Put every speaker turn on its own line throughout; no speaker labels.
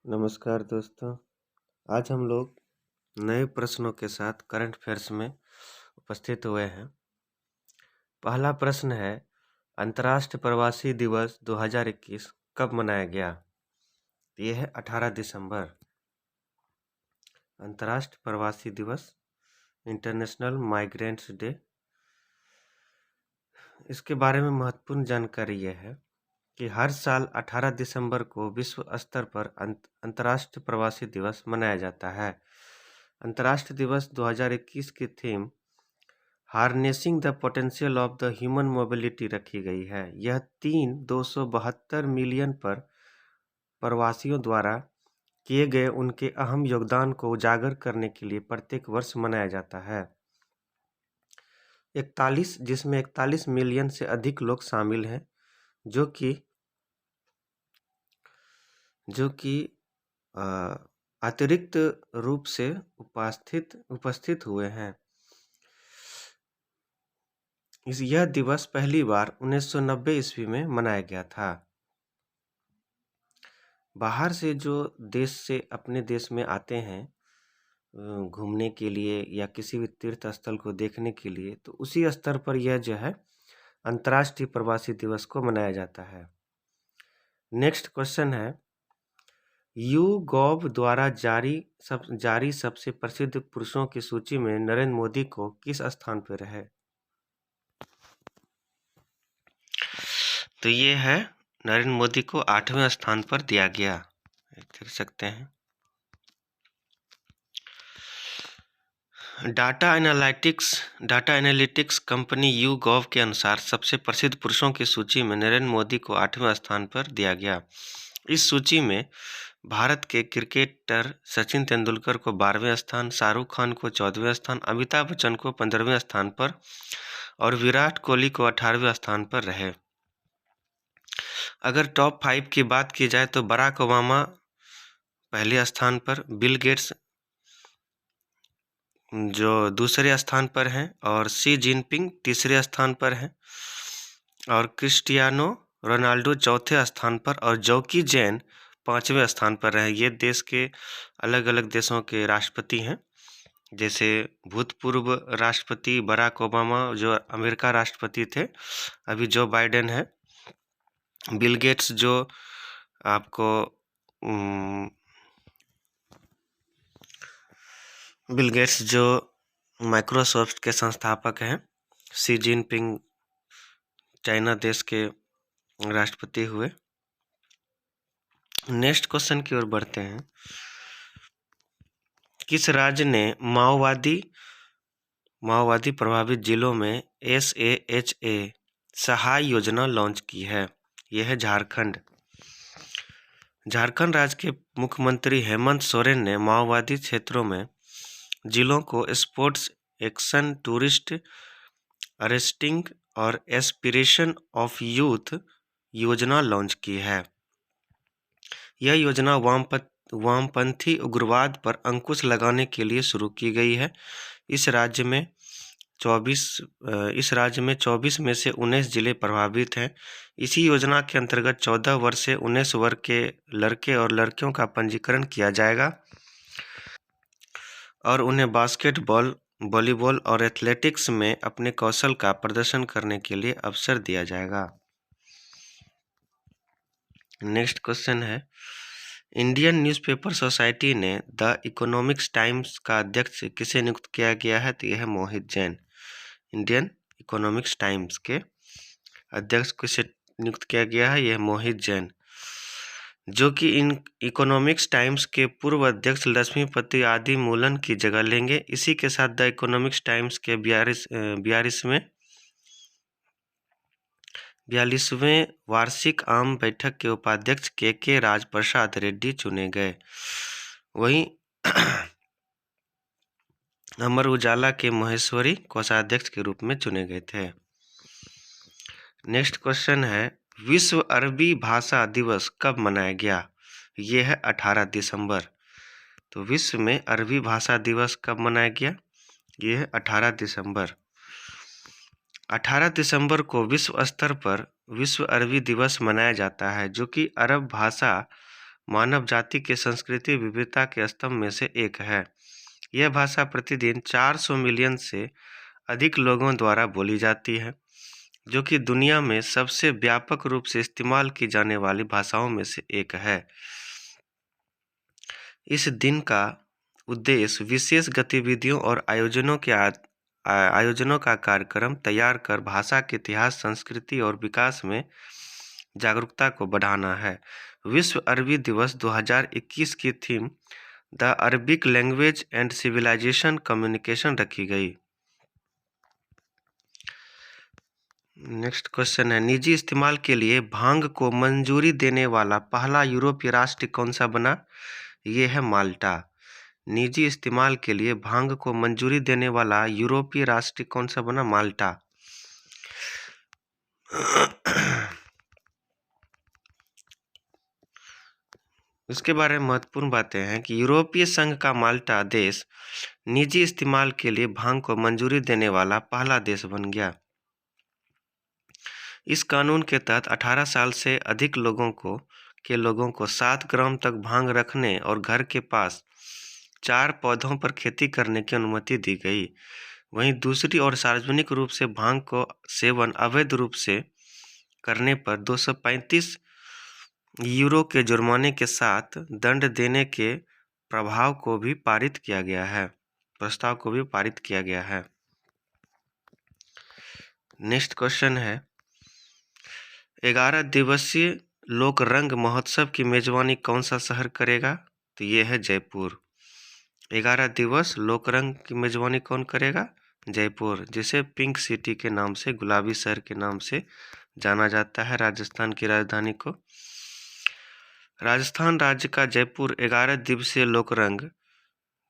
नमस्कार दोस्तों। आज हम लोग नए प्रश्नों के साथ करंट अफेयर्स में उपस्थित हुए हैं। पहला प्रश्न है, अंतर्राष्ट्रीय प्रवासी दिवस 2021 कब मनाया गया? ये है 18 दिसंबर। अंतर्राष्ट्रीय प्रवासी दिवस, इंटरनेशनल माइग्रेंट्स डे। इसके बारे में महत्वपूर्ण जानकारी यह है कि हर साल 18 दिसंबर को विश्व स्तर पर अंतर्राष्ट्रीय प्रवासी दिवस मनाया जाता है। अंतर्राष्ट्रीय दिवस 2021 की theme harnessing the potential of the human mobility रखी गई है। यह 272 मिलियन पर प्रवासियों द्वारा किए गए उनके अहम योगदान को उजागर करने के लिए प्रत्येक वर्ष मनाया जाता है। 41 मिलियन से अधिक लोग शामिल हैं जो कि अतिरिक्त रूप से उपस्थित हुए हैं। यह दिवस पहली बार 1990 ईस्वी में मनाया गया था। बाहर से जो देश से अपने देश में आते हैं घूमने के लिए या किसी भी तीर्थ स्थल को देखने के लिए, तो उसी स्तर पर यह जो है अंतर्राष्ट्रीय प्रवासी दिवस को मनाया जाता है। नेक्स्ट क्वेश्चन है, YouGov द्वारा जारी सबसे प्रसिद्ध पुरुषों की सूची में नरेंद्र मोदी को किस स्थान पर है? तो ये है नरेंद्र मोदी को 8वें स्थान पर दिया गया, देख सकते हैं। डाटा एनालिटिक्स कंपनी YouGov के अनुसार सबसे प्रसिद्ध पुरुषों की सूची में नरेंद्र मोदी को 8वें स्थान पर दिया गया। इस सूची में भारत के क्रिकेटर सचिन तेंदुलकर को 12वें स्थान, शाहरुख खान को 14वें स्थान, अमिताभ बच्चन को 15वें स्थान पर और विराट कोहली को 18वें स्थान पर रहे। अगर टॉप 5 की बात की जाए तो बराक ओबामा पहले स्थान पर, बिल गेट्स जो दूसरे स्थान पर हैं और शी जिनपिंग तीसरे स्थान पर हैं और क्रिस्टियानो रोनाल्डो चौथे स्थान पर और जॉकी जैन 5वें स्थान पर रहे। ये देश के अलग अलग देशों के राष्ट्रपति हैं, जैसे भूतपूर्व राष्ट्रपति बराक ओबामा जो अमेरिका राष्ट्रपति थे, अभी जो बाइडेन है। बिल गेट्स जो आपको बिल गेट्स जो माइक्रोसॉफ्ट के संस्थापक हैं। शी जिनपिंग चाइना देश के राष्ट्रपति हुए। नेक्स्ट क्वेश्चन की ओर बढ़ते हैं, किस राज्य ने माओवादी प्रभावित जिलों में SAHA सहाय योजना लॉन्च की है? यह है झारखंड। झारखंड राज्य के मुख्यमंत्री हेमंत सोरेन ने माओवादी क्षेत्रों में जिलों को स्पोर्ट्स एक्शन, टूरिस्ट अरेस्टिंग और एस्पिरेशन ऑफ यूथ योजना लॉन्च की है। यह योजना वामपंथी उग्रवाद पर अंकुश लगाने के लिए शुरू की गई है। इस राज्य में 24 में से 19 जिले प्रभावित हैं। इसी योजना के अंतर्गत 14 वर्ष से 19 वर्ष के लड़के और लड़कियों का पंजीकरण किया जाएगा और उन्हें बास्केटबॉल, वॉलीबॉल और एथलेटिक्स में अपने कौशल का प्रदर्शन करने के लिए अवसर दिया जाएगा। नेक्स्ट क्वेश्चन है, इंडियन न्यूज़पेपर सोसाइटी ने द इकोनॉमिक्स टाइम्स का अध्यक्ष किसे नियुक्त किया गया है? तो यह है मोहित जैन। इंडियन इकोनॉमिक्स टाइम्स के अध्यक्ष किसे नियुक्त किया गया है? यह मोहित जैन, जो कि इन इकोनॉमिक्स टाइम्स के पूर्व अध्यक्ष लक्ष्मीपति आदिमूलन की जगह लेंगे। इसी के साथ द इकोनॉमिक्स टाइम्स के 42वें वार्षिक आम बैठक के उपाध्यक्ष के राज प्रसाद रेड्डी चुने गए। वहीं अमर उजाला के महेश्वरी कोषाध्यक्ष के रूप में चुने गए थे। नेक्स्ट क्वेश्चन है, विश्व अरबी भाषा दिवस कब मनाया गया? यह है 18 दिसंबर। तो विश्व में अरबी भाषा दिवस कब मनाया गया? यह है 18 दिसंबर। 18 दिसंबर को विश्व स्तर पर विश्व अरबी दिवस मनाया जाता है, जो कि अरब भाषा मानव जाति के संस्कृति विविधता के स्तंभ में से एक है। यह भाषा प्रतिदिन 400 मिलियन से अधिक लोगों द्वारा बोली जाती है, जो कि दुनिया में सबसे व्यापक रूप से इस्तेमाल की जाने वाली भाषाओं में से एक है। इस दिन का उद्देश्य विशेष गतिविधियों और आयोजनों का कार्यक्रम तैयार कर भाषा के इतिहास, संस्कृति और विकास में जागरूकता को बढ़ाना है। विश्व अरबी दिवस 2021 की theme the Arabic language and civilization communication रखी गई। नेक्स्ट क्वेश्चन है, निजी इस्तेमाल के लिए भांग को मंजूरी देने वाला पहला यूरोपीय राष्ट्र कौन सा बना? ये है माल्टा। निजी इस्तेमाल के लिए भांग को मंजूरी देने वाला यूरोपीय राष्ट्र कौन सा बना? माल्टा। इसके बारे में महत्वपूर्ण बातें हैं कि यूरोपीय संघ का माल्टा देश निजी इस्तेमाल के लिए भांग को मंजूरी देने वाला पहला देश बन गया। इस कानून के तहत 18 साल से अधिक लोगों को 7 ग्राम तक भांग रखने और घर के पास 4 पौधों पर खेती करने की अनुमति दी गई। वहीं दूसरी ओर सार्वजनिक रूप से भांग को सेवन अवैध रूप से करने पर 235 यूरो के जुर्माने के साथ दंड देने के प्रस्ताव को भी पारित किया गया है। नेक्स्ट क्वेश्चन है, 11 दिवसीय लोक रंग महोत्सव की मेजबानी कौन सा शहर करेगा? तो ये है जयपुर। 11 दिवस लोक रंग की मेजबानी कौन करेगा? जयपुर, जिसे पिंक सिटी के नाम से, गुलाबी शहर के नाम से जाना जाता है, राजस्थान की राजधानी को। राजस्थान राज्य का जयपुर 11 दिवसीय लोक रंग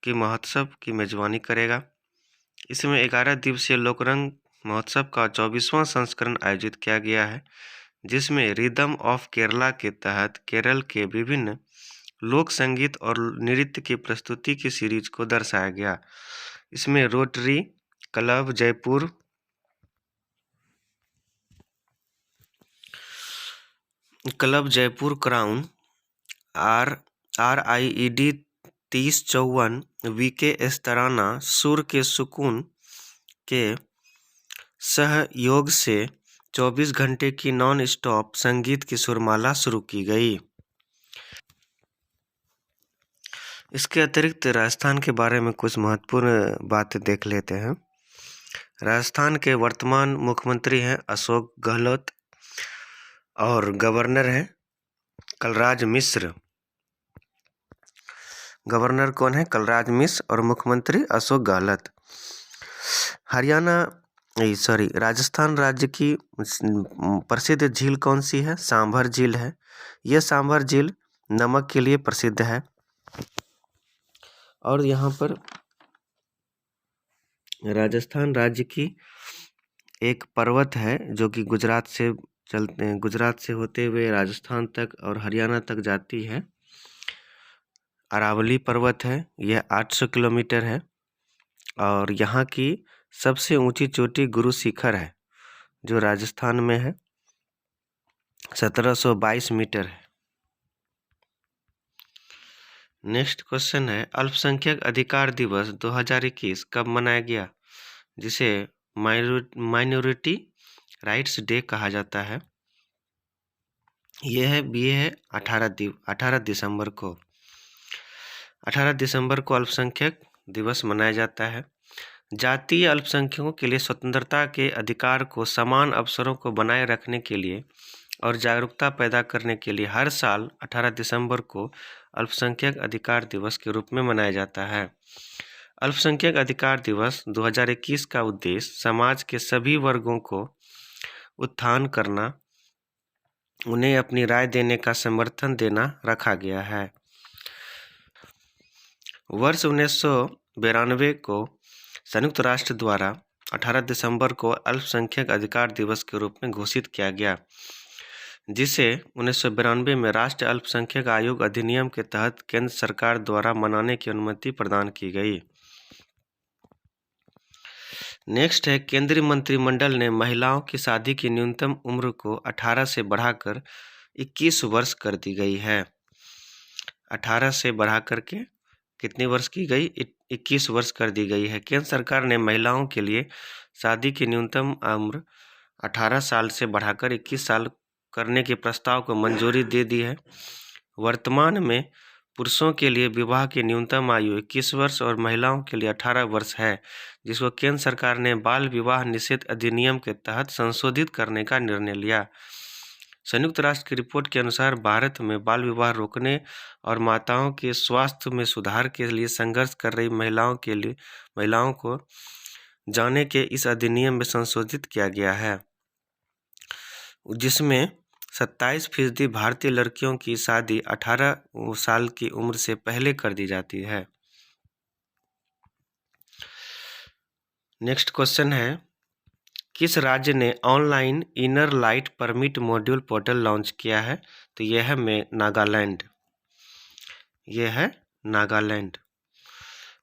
की महोत्सव की मेजबानी करेगा। इसमें 11 दिवसीय लोक रंग महोत्सव का 24वां संस्करण आयोजित किया गया है, जिसमें रिदम ऑफ केरला के तहत केरल के विभिन्न लोक संगीत और नृत्य की प्रस्तुति की सीरीज को दर्शाया गया। इसमें rotary club Jaipur, crown, RIED 3054, VK एस्तराना, सुर के सुकून के सहयोग से 24 घंटे की नॉन स्टॉप संगीत की सुरमाला शुरू की गई। इसके अतिरिक्त राजस्थान के बारे में कुछ महत्वपूर्ण बातें देख लेते हैं। राजस्थान के वर्तमान मुख्यमंत्री हैं अशोक गहलोत और गवर्नर हैं कलराज मिश्र। गवर्नर कौन है? कलराज मिश्र और मुख्यमंत्री अशोक गहलोत। राजस्थान राज्य की प्रसिद्ध झील कौन सी है? सांभर झील है। यह सांभर झील नमक के लिए प्रसिद्ध है। और यहाँ पर राजस्थान राज्य की एक पर्वत है जो कि गुजरात से होते हुए राजस्थान तक और हरियाणा तक जाती है। अरावली पर्वत है। यह 800 किलोमीटर है और यहाँ की सबसे ऊंची चोटी गुरु शिखर है जो राजस्थान में है, 1722 मीटर है। नेक्स्ट क्वेश्चन है, अल्पसंख्यक अधिकार दिवस 2021 कब मनाया गया, जिसे माइनॉरिटी राइट्स डे कहा जाता है? ये है 18 दिसंबर को। 18 दिसंबर को अल्पसंख्यक दिवस मनाया जाता है। जातीय अल्पसंख्यकों के लिए स्वतंत्रता के अधिकार को, समान अवसरों को बनाए रखने के लिए और जागरूकता पैदा करने के लिए हर साल 18 दिसंबर को अल्पसंख्यक अधिकार दिवस के रूप में मनाया जाता है। अल्पसंख्यक अधिकार दिवस 2021 का उद्देश्य समाज के सभी वर्गों को उत्थान करना, उन्हें अपनी राय देने का समर्थन देना रखा गया है। वर्ष 1992 को संयुक्त राष्ट्र द्वारा 18 दिसंबर को अल्पसंख्यक अधिकार दिवस के रूप में घोषित किया गया, जिसे 1992 में राष्ट्रीय अल्पसंख्यक आयोग अधिनियम के तहत केंद्र सरकार द्वारा मनाने की अनुमति प्रदान की गई। नेक्स्ट है, केंद्रीय मंत्रिमंडल ने महिलाओं की शादी की न्यूनतम उम्र को 18 से बढ़ाकर 21 वर्ष कर दी गई है। 18 से बढ़ा करके कितनी वर्ष की गई? 21 वर्ष कर दी गई है। केंद्र सरकार ने महिलाओं के लिए शादी की न्यूनतम उम्र 18 साल से बढ़ाकर 21 साल करने के प्रस्ताव को मंजूरी दे दी है। वर्तमान में पुरुषों के लिए विवाह की न्यूनतम आयु 21 वर्ष और महिलाओं के लिए 18 वर्ष है, जिसको केंद्र सरकार ने बाल विवाह निषेध अधिनियम के तहत संशोधित करने का निर्णय लिया। संयुक्त राष्ट्र की रिपोर्ट के अनुसार भारत में बाल विवाह रोकने और माताओं के स्वास्थ्य में सुधार के लिए संघर्ष कर रही महिलाओं को जाने के इस अधिनियम में संशोधित किया गया है, जिसमें 27% भारतीय लड़कियों की शादी 18 साल की उम्र से पहले कर दी जाती है। नेक्स्ट क्वेश्चन है, किस राज्य ने online inner light permit module portal launch किया है? तो यह है नागालैंड।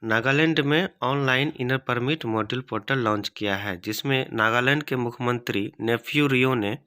नागालैंड में online inner permit module portal launch किया है, जिसमें नागालैंड के मुख्यमंत्री नेफ्यू रियो ने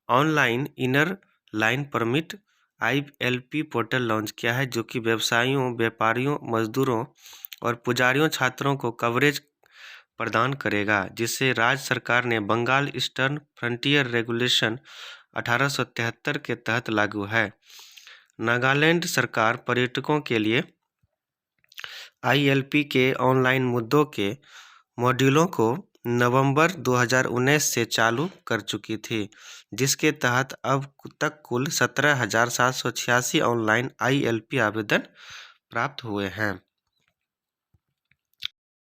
online inner line permit ILP portal launch किया है, जो कि व्यवसायियों, व्यापारियों, मजदूरों और पुजारियों छात्रों को कवरेज प्रदान करेगा, जिससे राज्य सरकार ने बंगाल ईस्टर्न फ्रंटियर रेगुलेशन 1873 के तहत लागू है। नागालैंड सरकार पर्यटकों के लिए ILP के ऑनलाइन मुद्दों के मॉड्यूलों को नवंबर 2019 से चालू कर चुकी थी, जिसके तहत अब तक कुल 17,786 ऑनलाइन ILP आवेदन प्राप्त हुए हैं।